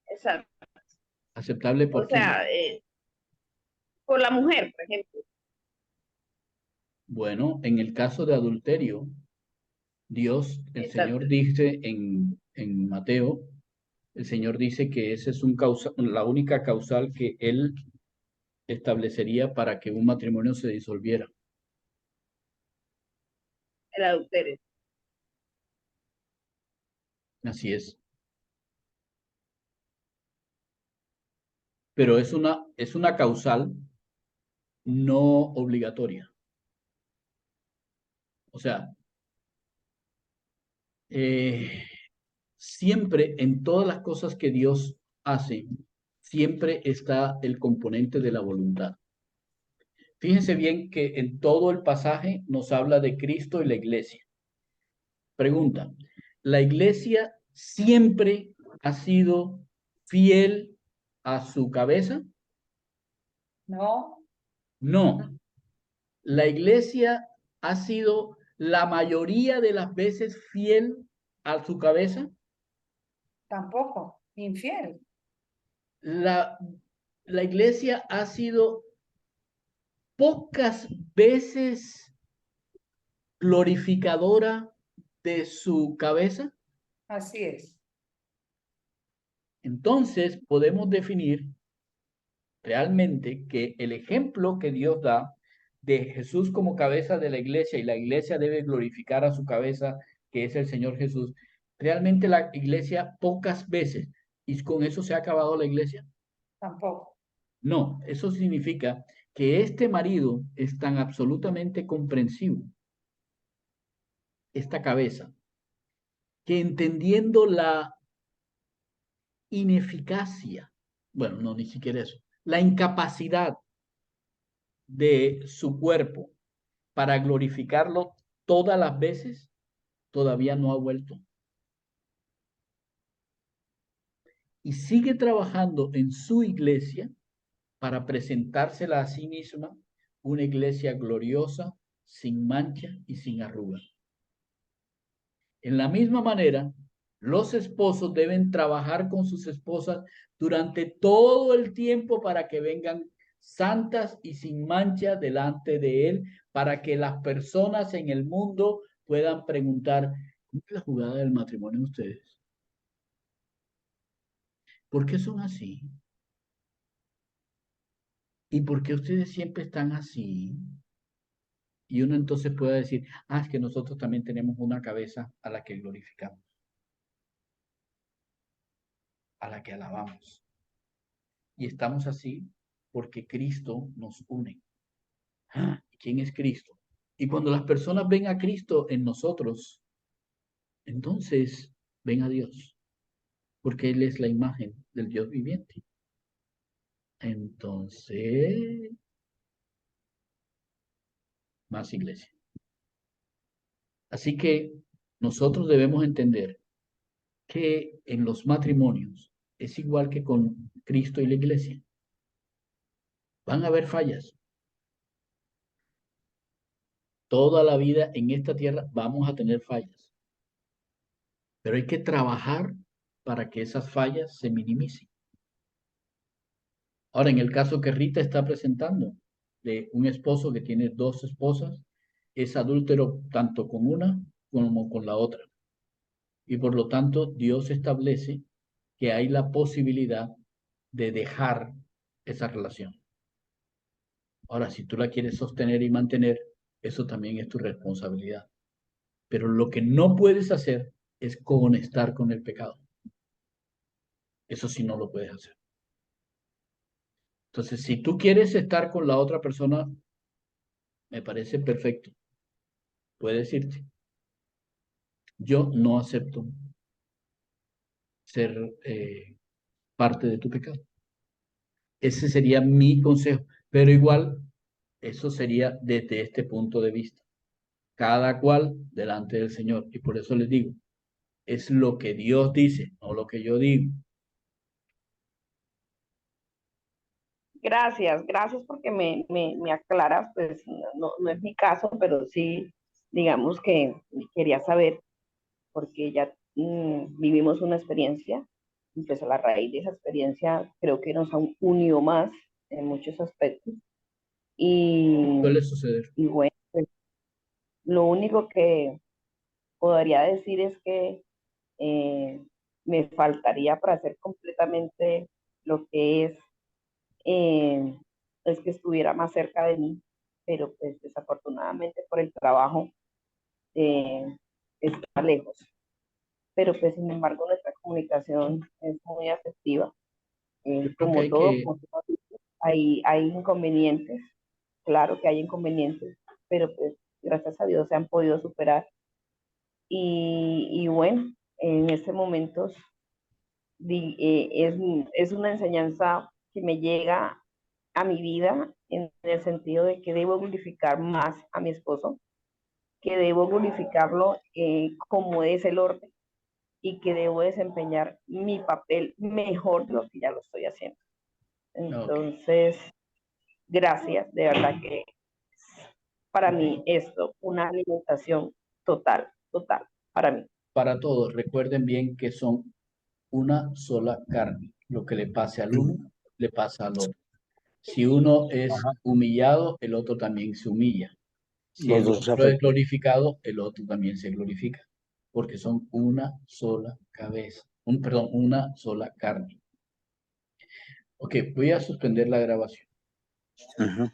Exacto. ¿Aceptable O por quién? sea, por la mujer, por ejemplo. Bueno, en el caso de adulterio, Dios, el Exacto. Señor dice en Mateo, el Señor dice que esa es la única causal que Él establecería para que un matrimonio se disolviera. El adulterio. Así es. Pero es una causal no obligatoria. O sea, siempre en todas las cosas que Dios hace, siempre está el componente de la voluntad. Fíjense bien que en todo el pasaje nos habla de Cristo y la iglesia. Pregunta, ¿la iglesia siempre ha sido fiel a su cabeza? No, No. La iglesia ha sido la mayoría de las veces fiel a su cabeza. tampoco. Infiel. La, la iglesia ha sido pocas veces glorificadora de su cabeza. Así es. Entonces podemos definir realmente que el ejemplo que Dios da de Jesús como cabeza de la iglesia y la iglesia debe glorificar a su cabeza, que es el Señor Jesús, realmente la iglesia pocas veces, y con eso se ha acabado la iglesia. Tampoco. No, eso significa que este marido es tan absolutamente comprensivo, esta cabeza, que entendiendo la ineficacia, bueno, no, ni siquiera eso, la incapacidad de su cuerpo para glorificarlo todas las veces, todavía no ha vuelto. Y sigue trabajando en su iglesia para presentársela a sí misma una iglesia gloriosa, sin mancha y sin arruga. En la misma manera, los esposos deben trabajar con sus esposas durante todo el tiempo para que vengan santas y sin mancha delante de él, para que las personas en el mundo puedan preguntar, ¿cómo es la jugada del matrimonio de ustedes? ¿Por qué son así? ¿Y por qué ustedes siempre están así? Y uno entonces puede decir, es que nosotros también tenemos una cabeza a la que glorificamos, a la que alabamos. Y estamos así porque Cristo nos une. ¿Quién es Cristo? Y cuando las personas ven a Cristo en nosotros, entonces ven a Dios, porque Él es la imagen del Dios viviente. Entonces, más iglesia. Así que nosotros debemos entender que en los matrimonios es igual que con Cristo y la iglesia. Van a haber fallas. Toda la vida en esta tierra vamos a tener fallas. Pero hay que trabajar para que esas fallas se minimicen. Ahora, en el caso que Rita está presentando, de un esposo que tiene dos esposas, es adúltero tanto con una como con la otra. Y por lo tanto, Dios establece que hay la posibilidad de dejar esa relación. Ahora, si tú la quieres sostener y mantener, eso también es tu responsabilidad. Pero lo que no puedes hacer es conectar con el pecado. Eso sí no lo puedes hacer. Entonces, si tú quieres estar con la otra persona, me parece perfecto. Puedes irte. Yo no acepto ser parte de tu pecado. Ese sería mi consejo. Pero igual, eso sería desde este punto de vista. Cada cual delante del Señor. Y por eso les digo, es lo que Dios dice, no lo que yo digo. Gracias porque me aclaras, pues no es mi caso, pero sí, digamos que quería saber, porque ya vivimos una experiencia, y pues a la raíz de esa experiencia creo que nos unió más en muchos aspectos, Y, Suele suceder. y bueno, pues, lo único que podría decir es que me faltaría para hacer completamente lo que es que estuviera más cerca de mí, pero pues desafortunadamente por el trabajo está lejos. Pero pues sin embargo nuestra comunicación es muy afectiva. Yo creo que Como hay todo, que, como tú has dicho, hay inconvenientes, claro que hay inconvenientes, pero pues gracias a Dios se han podido superar. Y bueno, en este momento es una enseñanza que me llega a mi vida en el sentido de que debo glorificar más a mi esposo, que debo glorificarlo como es el orden y que debo desempeñar mi papel mejor de lo que ya lo estoy haciendo. ok, Entonces, gracias, de verdad que para mí esto, una alimentación total, total, para mí. para todos, recuerden bien que son una sola carne. Lo que le pase al uno, le pasa al otro. Si uno es Ajá. humillado, el otro también se humilla. Si Los el dos se otro es afectan. glorificado, el otro también se glorifica. Porque son una sola cabeza. Perdón, una sola carne. Ok, voy a suspender la grabación. Ajá.